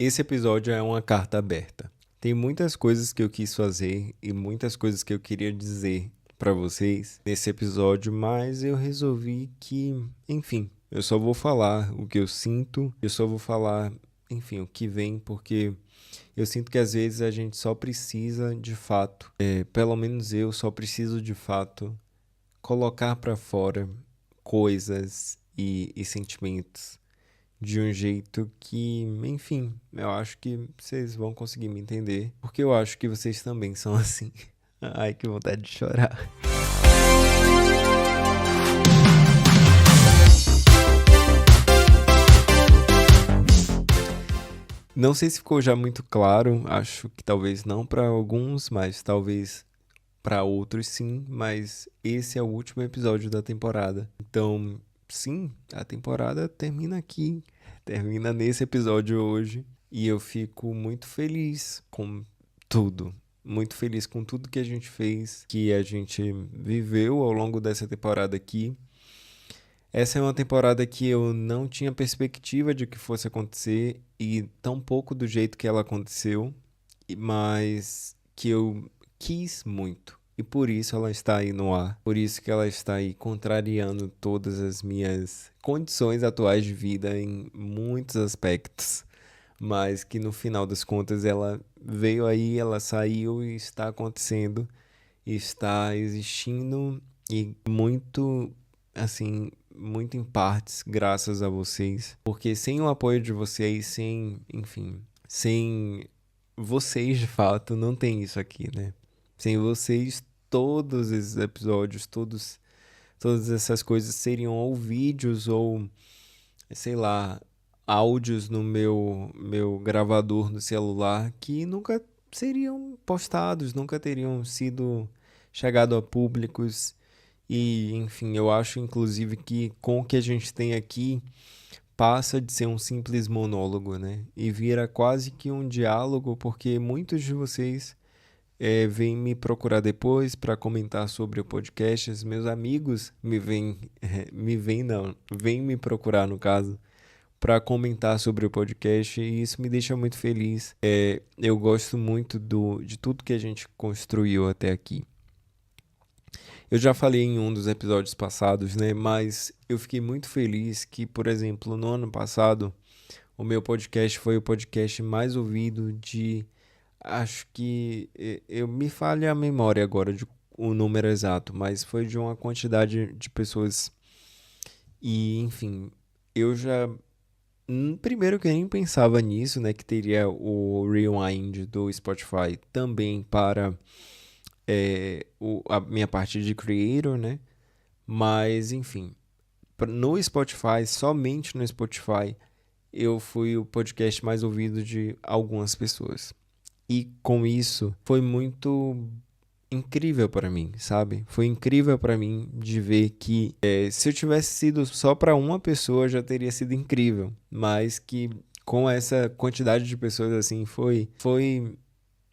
Esse episódio é uma carta aberta. Tem muitas coisas que eu quis fazer e muitas coisas que eu queria dizer para vocês nesse episódio, mas eu resolvi que, enfim, eu só vou falar o que eu sinto, eu só vou falar, enfim, o que vem, porque eu sinto que às vezes a gente só precisa de fato, pelo menos eu só preciso de fato colocar para fora coisas e sentimentos de um jeito que, enfim, eu acho que vocês vão conseguir me entender, porque eu acho que vocês também são assim. Ai, que vontade de chorar. Não sei se ficou já muito claro, acho que talvez não para alguns, mas talvez para outros sim, mas esse é o último episódio da temporada. Então, sim, a temporada termina aqui, termina nesse episódio hoje, e eu fico muito feliz com tudo. Muito feliz com tudo que a gente fez, que a gente viveu ao longo dessa temporada aqui. Essa é uma temporada que eu não tinha perspectiva de que fosse acontecer e tampouco do jeito que ela aconteceu, mas que eu quis muito. E por isso ela está aí no ar. Por isso que ela está aí contrariando todas as minhas condições atuais de vida em muitos aspectos. Mas que no final das contas ela veio aí, ela saiu e está acontecendo, está existindo e muito, assim, muito em partes graças a vocês. Porque sem o apoio de vocês, sem, enfim, sem vocês de fato, não tem isso aqui, né? Sem vocês, todos esses episódios, todas essas coisas seriam ou vídeos ou, sei lá, áudios no meu gravador no celular que nunca seriam postados, nunca teriam sido chegado a públicos. E, enfim, eu acho inclusive que com o que a gente tem aqui passa de ser um simples monólogo, né? E vira quase que um diálogo, porque muitos de vocês vêm me procurar depois para comentar sobre o podcast. Os meus amigos vêm me procurar no caso para comentar sobre o podcast e isso me deixa muito feliz. Eu gosto muito de tudo que a gente construiu até aqui. Eu já falei em um dos episódios passados, né? Mas eu fiquei muito feliz que, por exemplo, no ano passado, o meu podcast foi o podcast mais ouvido de. Acho que eu me falha a memória agora de o número exato, mas foi de uma quantidade de pessoas. E, enfim, eu já. Primeiro que eu nem pensava nisso, né? Que teria o Rewind do Spotify também para a minha parte de creator, né? Mas, enfim, no Spotify, somente no Spotify, eu fui o podcast mais ouvido de algumas pessoas. E com isso, foi muito incrível para mim, sabe? Foi incrível para mim de ver que se eu tivesse sido só para uma pessoa já teria sido incrível, mas que com essa quantidade de pessoas assim foi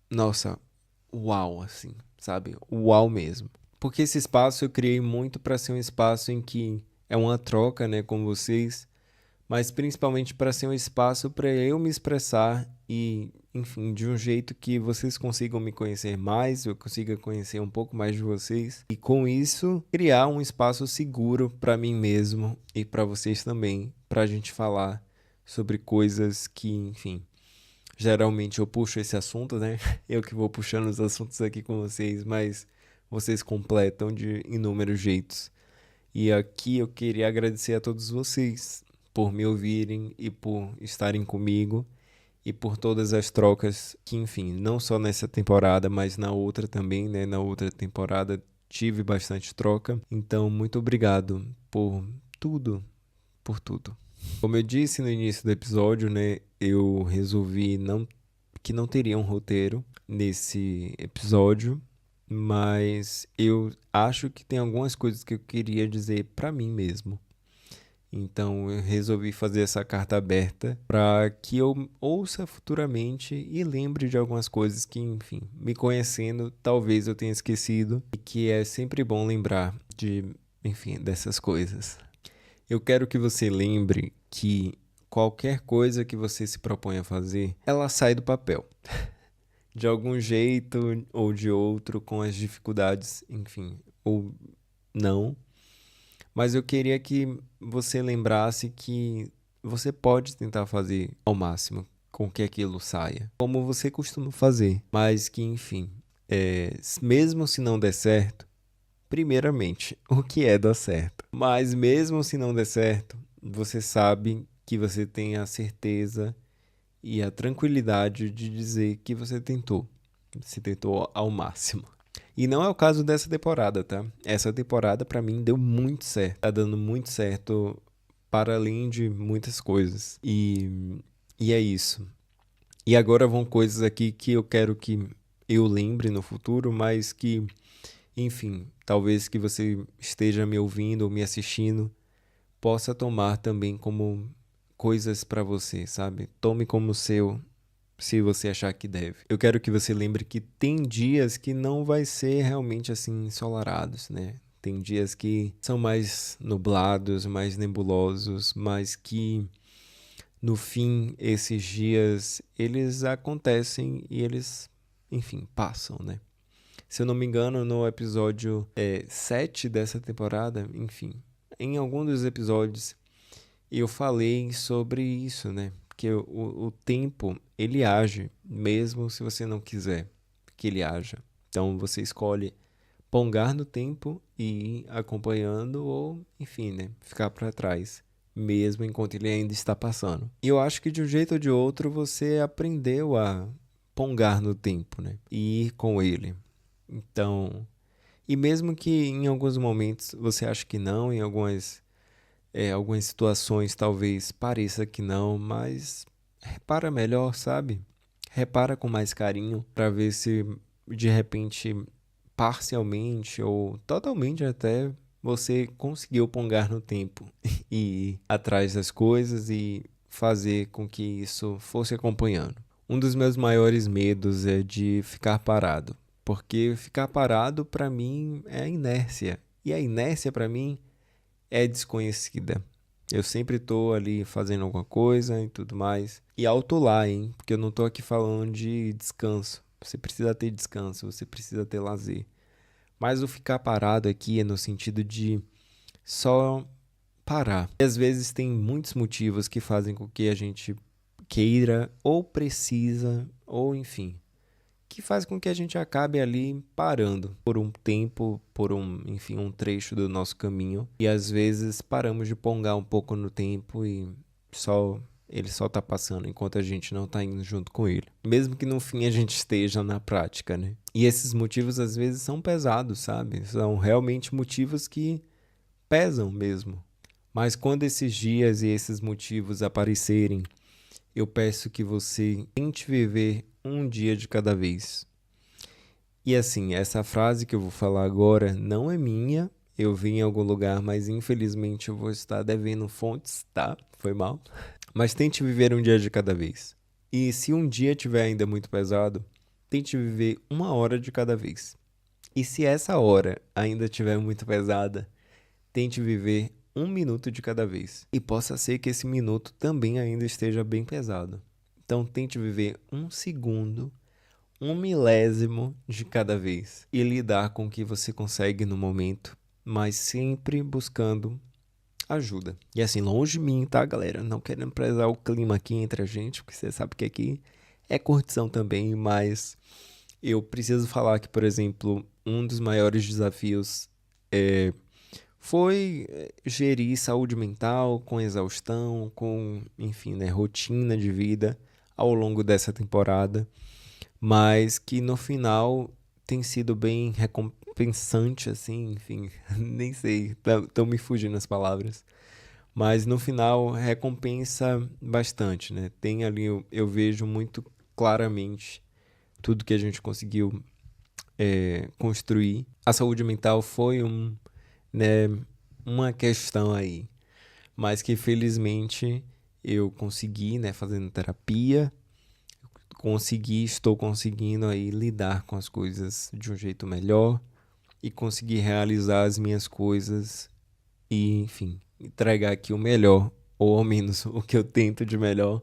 nossa, uau assim, sabe? Uau mesmo. Porque esse espaço eu criei muito para ser um espaço em que é uma troca, né, com vocês, mas principalmente para ser um espaço para eu me expressar e, enfim, de um jeito que vocês consigam me conhecer mais, eu consiga conhecer um pouco mais de vocês e com isso criar um espaço seguro para mim mesmo e para vocês também, para a gente falar sobre coisas que, enfim, geralmente eu puxo esse assunto, né? Eu que vou puxando os assuntos aqui com vocês, mas vocês completam de inúmeros jeitos. E aqui eu queria agradecer a todos vocês por me ouvirem e por estarem comigo e por todas as trocas que, enfim, não só nessa temporada, mas na outra também, né? Na outra temporada tive bastante troca. Então, muito obrigado por tudo, por tudo. Como eu disse no início do episódio, né? Eu resolvi que não teria um roteiro nesse episódio, mas eu acho que tem algumas coisas que eu queria dizer pra mim mesmo. Então eu resolvi fazer essa carta aberta para que eu ouça futuramente e lembre de algumas coisas que, enfim, me conhecendo, talvez eu tenha esquecido e que é sempre bom lembrar de, enfim, dessas coisas. Eu quero que você lembre que qualquer coisa que você se propõe a fazer, ela sai do papel. De algum jeito ou de outro, com as dificuldades, enfim, ou não. Mas eu queria que você lembrasse que você pode tentar fazer ao máximo com que aquilo saia, como você costuma fazer, mas que, enfim, mesmo se não der certo, primeiramente, o que é dar certo? Mas mesmo se não der certo, você sabe que você tem a certeza e a tranquilidade de dizer que você tentou. Você tentou ao máximo. E não é o caso dessa temporada, tá? Essa temporada, pra mim, deu muito certo. Tá dando muito certo para além de muitas coisas. E é isso. E agora vão coisas aqui que eu quero que eu lembre no futuro, mas que, enfim, talvez que você esteja me ouvindo ou me assistindo, possa tomar também como coisas pra você, sabe? Tome como seu, se você achar que deve. Eu quero que você lembre que tem dias que não vai ser realmente assim ensolarados, né? Tem dias que são mais nublados, mais nebulosos, mas que no fim esses dias eles acontecem e eles, enfim, passam, né? Se eu não me engano, no episódio 7 dessa temporada, enfim, em algum dos episódios eu falei sobre isso, né? Que o tempo, ele age, mesmo se você não quiser que ele haja. Então você escolhe pongar no tempo e ir acompanhando ou, enfim, né? Ficar para trás, mesmo enquanto ele ainda está passando. E eu acho que de um jeito ou de outro você aprendeu a pongar no tempo, né? E ir com ele. Então, e mesmo que em alguns momentos você ache que não, em algumas situações talvez pareça que não, mas repara melhor, sabe? Repara com mais carinho para ver se de repente, parcialmente ou totalmente até, você conseguiu pongar no tempo e ir atrás das coisas e fazer com que isso fosse acompanhando. Um dos meus maiores medos é de ficar parado, porque ficar parado para mim é inércia. E a inércia para mim é desconhecida. Eu sempre tô ali fazendo alguma coisa e tudo mais. E alto lá, hein? Porque eu não tô aqui falando de descanso. Você precisa ter descanso, você precisa ter lazer. Mas o ficar parado aqui é no sentido de só parar. E às vezes tem muitos motivos que fazem com que a gente queira ou precisa, ou enfim, que faz com que a gente acabe ali parando por um tempo, por enfim, um trecho do nosso caminho. E às vezes paramos de pongar um pouco no tempo e ele só tá passando enquanto a gente não tá indo junto com ele. Mesmo que no fim a gente esteja na prática, né? E esses motivos às vezes são pesados, sabe? São realmente motivos que pesam mesmo. Mas quando esses dias e esses motivos aparecerem, eu peço que você tente viver um dia de cada vez. E assim, essa frase que eu vou falar agora não é minha, eu vi em algum lugar, mas infelizmente eu vou estar devendo fontes, tá? Foi mal. Mas tente viver um dia de cada vez. E se um dia tiver ainda muito pesado, tente viver uma hora de cada vez. E se essa hora ainda estiver muito pesada, tente viver um minuto de cada vez. E possa ser que esse minuto também ainda esteja bem pesado. Então tente viver um segundo, um milésimo de cada vez. E lidar com o que você consegue no momento, mas sempre buscando ajuda. E assim, longe de mim, tá, galera? Não querendo prezar o clima aqui entre a gente, porque você sabe que aqui é curtição também, mas eu preciso falar que, por exemplo, um dos maiores desafios foi gerir saúde mental com exaustão, com, enfim, né, rotina de vida ao longo dessa temporada, mas que no final tem sido bem recompensante, assim, enfim, nem sei, estão me fugindo as palavras, mas no final recompensa bastante, né? Tem ali, eu vejo muito claramente tudo que a gente conseguiu construir. A saúde mental foi né, uma questão aí, mas que felizmente eu consegui, né, fazendo terapia, estou conseguindo aí lidar com as coisas de um jeito melhor e conseguir realizar as minhas coisas e, enfim, entregar aqui o melhor ou ao menos o que eu tento de melhor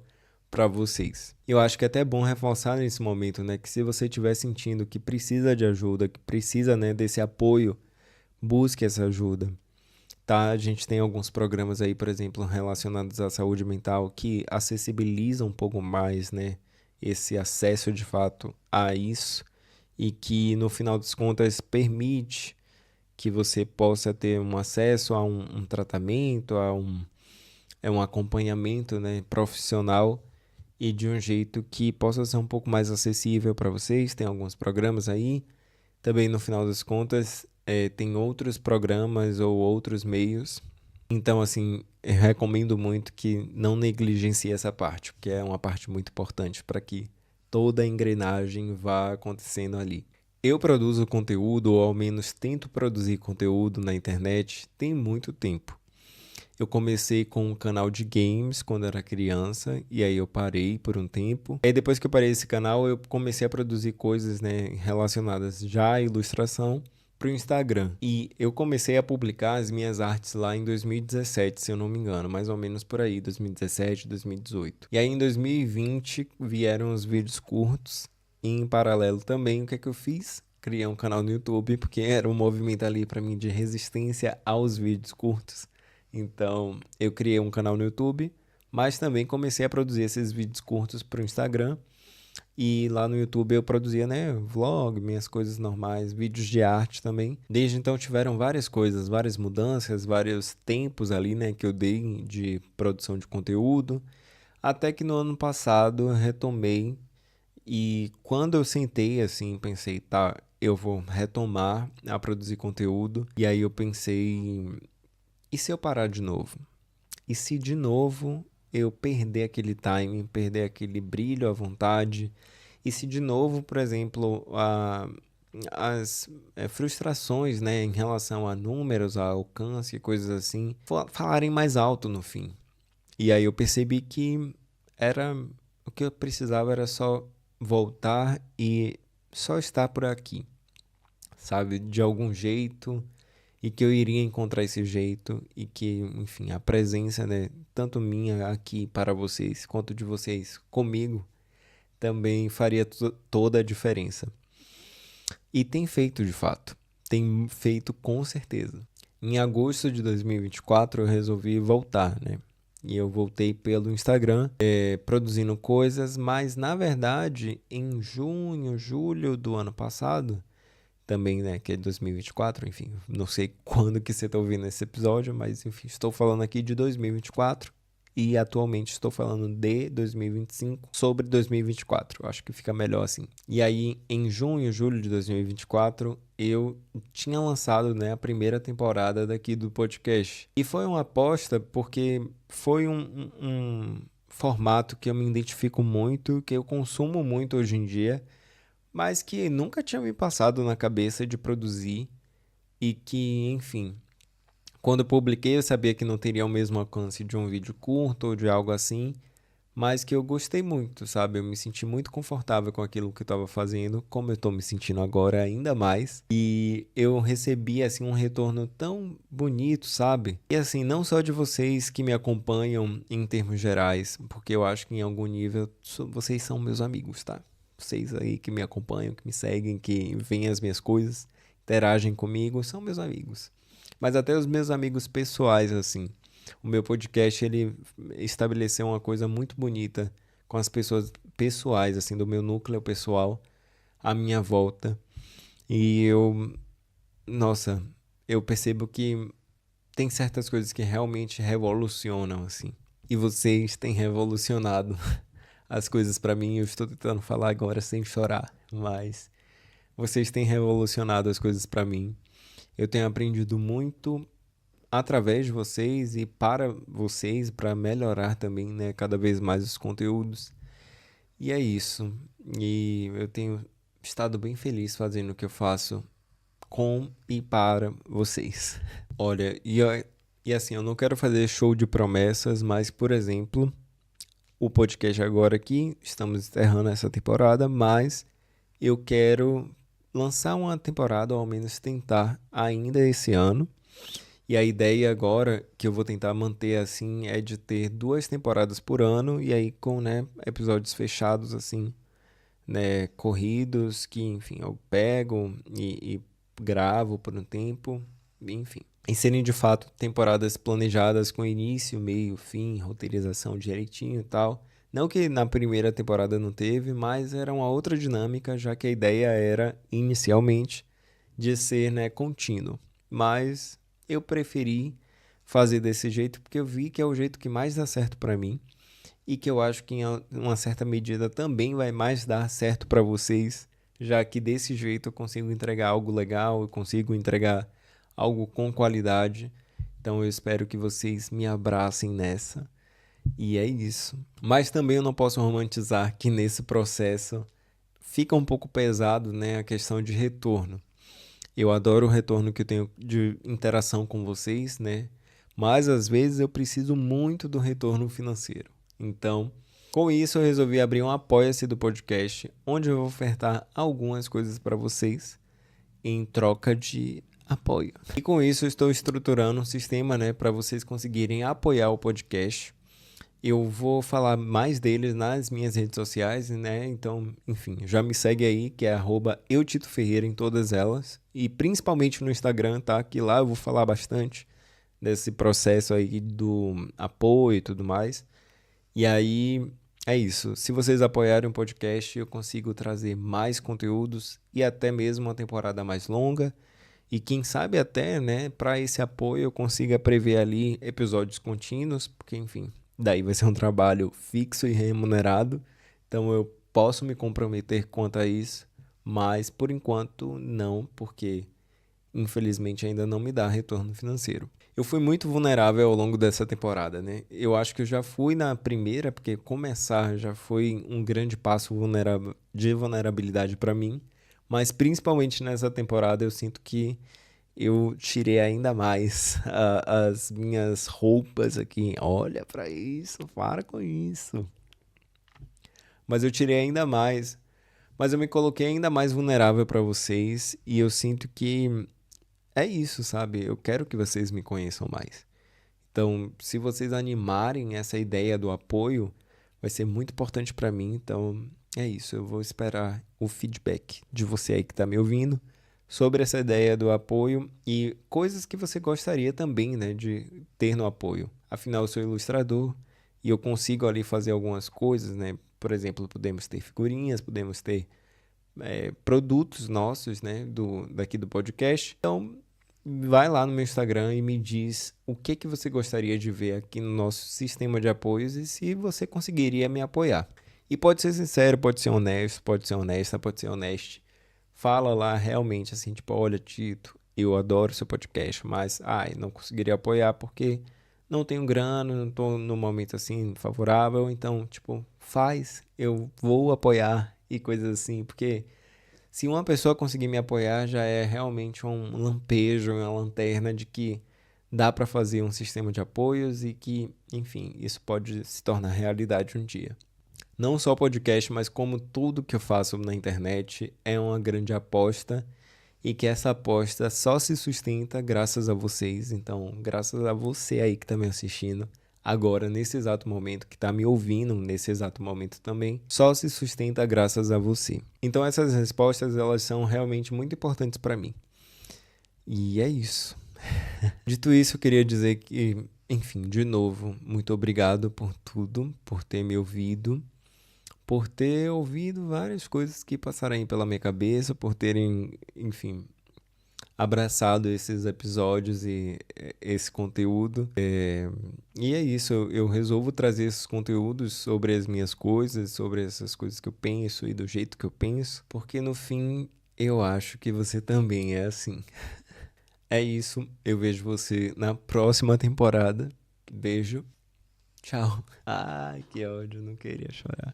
para vocês. Eu acho que é até bom reforçar nesse momento, né, que se você estiver sentindo que precisa de ajuda, que precisa, né, desse apoio, busque essa ajuda. Tá? A gente tem alguns programas aí, por exemplo, relacionados à saúde mental que acessibilizam um pouco mais, né, esse acesso de fato a isso e que no final das contas permite que você possa ter um acesso a um tratamento, a um acompanhamento, né, profissional e de um jeito que possa ser um pouco mais acessível para vocês. Tem alguns programas aí. Também, no final das contas, tem outros programas ou outros meios. Então, assim, eu recomendo muito que não negligencie essa parte, porque é uma parte muito importante para que toda a engrenagem vá acontecendo ali. Eu produzo conteúdo, ou ao menos tento produzir conteúdo na internet, tem muito tempo. Eu comecei com um canal de games quando era criança, e aí eu parei por um tempo. E aí depois que eu parei esse canal, eu comecei a produzir coisas, né, relacionadas já à ilustração para o Instagram. E eu comecei a publicar as minhas artes lá em 2017, se eu não me engano, mais ou menos por aí, 2017, 2018. E aí em 2020 vieram os vídeos curtos, e em paralelo também, o que é que eu fiz? Criei um canal no YouTube, porque era um movimento ali para mim de resistência aos vídeos curtos. Então, eu criei um canal no YouTube, mas também comecei a produzir esses vídeos curtos para o Instagram. E lá no YouTube eu produzia, né, vlog, minhas coisas normais, vídeos de arte também. Desde então tiveram várias coisas, várias mudanças, vários tempos ali, né, que eu dei de produção de conteúdo. Até que no ano passado eu retomei e quando eu sentei assim, pensei, tá, eu vou retomar a produzir conteúdo. E aí eu pensei, e se eu parar de novo? E se de novo eu perder aquele timing, perder aquele brilho, a vontade? E se de novo, por exemplo, as frustrações, né, em relação a números, a alcance, coisas assim, falarem mais alto no fim? E aí eu percebi que era o que eu precisava era só voltar e só estar por aqui, sabe? De algum jeito e que eu iria encontrar esse jeito e que, enfim, a presença, né, tanto minha aqui para vocês quanto de vocês comigo também faria toda a diferença. E tem feito de fato, tem feito com certeza. Em agosto de 2024 eu resolvi voltar, né? E eu voltei pelo Instagram, produzindo coisas, mas na verdade em junho, julho do ano passado também, né, que é 2024, enfim, não sei quando que você está ouvindo esse episódio, mas enfim, estou falando aqui de 2024 e atualmente estou falando de 2025 sobre 2024, eu acho que fica melhor assim. E aí, em junho, julho de 2024, eu tinha lançado, né, a primeira temporada daqui do podcast. E foi uma aposta porque foi um formato que eu me identifico muito, que eu consumo muito hoje em dia, mas que nunca tinha me passado na cabeça de produzir e que, enfim, quando eu publiquei eu sabia que não teria o mesmo alcance de um vídeo curto ou de algo assim, mas que eu gostei muito, sabe? Eu me senti muito confortável com aquilo que eu estava fazendo, como eu estou me sentindo agora ainda mais, e eu recebi, assim, um retorno tão bonito, sabe? E, assim, não só de vocês que me acompanham em termos gerais, porque eu acho que em algum nível vocês são meus amigos, tá? Vocês aí que me acompanham, que me seguem, que veem as minhas coisas, interagem comigo, são meus amigos. Mas até os meus amigos pessoais, assim. O meu podcast, ele estabeleceu uma coisa muito bonita com as pessoas pessoais, assim, do meu núcleo pessoal, à minha volta. E nossa, eu percebo que tem certas coisas que realmente revolucionam, assim. E vocês têm revolucionado as coisas pra mim. Eu estou tentando falar agora sem chorar, mas vocês têm revolucionado as coisas pra mim. Eu tenho aprendido muito através de vocês e para vocês, para melhorar também, né, cada vez mais os conteúdos. E é isso. E eu tenho estado bem feliz fazendo o que eu faço com e para vocês. Olha, e assim, eu não quero fazer show de promessas, mas, por exemplo, o podcast agora aqui, estamos encerrando essa temporada, mas eu quero lançar uma temporada, ou ao menos tentar, ainda esse ano. E a ideia agora, que eu vou tentar manter assim, é de ter 2 temporadas por ano, e aí com, né, episódios fechados assim, né, corridos, que, enfim, eu pego e gravo por um tempo, enfim. E serem de fato temporadas planejadas com início, meio, fim, roteirização direitinho e tal. Não que na primeira temporada não teve, mas era uma outra dinâmica, já que a ideia era, inicialmente, de ser, né, contínuo. Mas eu preferi fazer desse jeito porque eu vi que é o jeito que mais dá certo para mim e que eu acho que em uma certa medida também vai mais dar certo para vocês, já que desse jeito eu consigo entregar algo legal, eu consigo entregar algo com qualidade. Então eu espero que vocês me abracem nessa. E é isso. Mas também eu não posso romantizar que nesse processo fica um pouco pesado, né, a questão de retorno. Eu adoro o retorno que eu tenho de interação com vocês, né? Mas às vezes eu preciso muito do retorno financeiro. Então, com isso eu resolvi abrir um Apoia-se do podcast, onde eu vou ofertar algumas coisas para vocês em troca de apoio. E com isso eu estou estruturando um sistema, né, para vocês conseguirem apoiar o podcast. Eu vou falar mais deles nas minhas redes sociais, né? Então, enfim, já me segue aí, que é @eutitoferreira em todas elas. E principalmente no Instagram, tá? Que lá eu vou falar bastante desse processo aí do apoio e tudo mais. E aí, é isso. Se vocês apoiarem o podcast, eu consigo trazer mais conteúdos e até mesmo uma temporada mais longa. E quem sabe até, né, para esse apoio eu consiga prever ali episódios contínuos, porque, enfim, daí vai ser um trabalho fixo e remunerado. Então eu posso me comprometer quanto a isso, mas por enquanto não, porque infelizmente ainda não me dá retorno financeiro. Eu fui muito vulnerável ao longo dessa temporada, né? Eu acho que eu já fui na primeira, porque começar já foi um grande passo de vulnerabilidade para mim, mas principalmente nessa temporada eu sinto que eu tirei ainda mais as minhas roupas aqui. Olha pra isso, para com isso. Mas eu tirei ainda mais. Mas eu me coloquei ainda mais vulnerável pra vocês e eu sinto que é isso, sabe? Eu quero que vocês me conheçam mais. Então, se vocês animarem essa ideia do apoio, vai ser muito importante pra mim. Então, é isso. Eu vou esperar o feedback de você aí que tá me ouvindo sobre essa ideia do apoio e coisas que você gostaria também, né, de ter no apoio. Afinal, eu sou ilustrador e eu consigo ali fazer algumas coisas, né? Por exemplo, podemos ter figurinhas, podemos ter produtos nossos, né, daqui do podcast. Então, vai lá no meu Instagram e me diz o que você gostaria de ver aqui no nosso sistema de apoios e se você conseguiria me apoiar. E pode ser sincero, pode ser honesto, pode ser honesta, pode ser honesto. Fala lá realmente assim, tipo, olha, Tito, eu adoro seu podcast, mas, não conseguiria apoiar porque não tenho grana, não tô num momento assim favorável, então, tipo, faz, eu vou apoiar e coisas assim, porque se uma pessoa conseguir me apoiar já é realmente um lampejo, uma lanterna de que dá para fazer um sistema de apoios e que, enfim, isso pode se tornar realidade um dia. Não só o podcast, mas como tudo que eu faço na internet é uma grande aposta e que essa aposta só se sustenta graças a vocês. Então, graças a você aí que está me assistindo agora, nesse exato momento, que está me ouvindo nesse exato momento também, só se sustenta graças a você. Então, essas respostas, elas são realmente muito importantes para mim. E é isso. Dito isso, eu queria dizer que, enfim, de novo, muito obrigado por tudo, por ter me ouvido, por ter ouvido várias coisas que passaram aí pela minha cabeça, por terem, enfim, abraçado esses episódios e esse conteúdo. E é isso, eu resolvo trazer esses conteúdos sobre as minhas coisas, sobre essas coisas que eu penso e do jeito que eu penso, porque no fim eu acho que você também é assim. É isso, eu vejo você na próxima temporada. Beijo, tchau. Ai, que ódio, não queria chorar.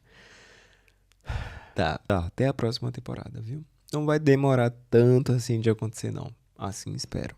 Tá, até a próxima temporada, viu? Não vai demorar tanto assim de acontecer, não. Assim espero.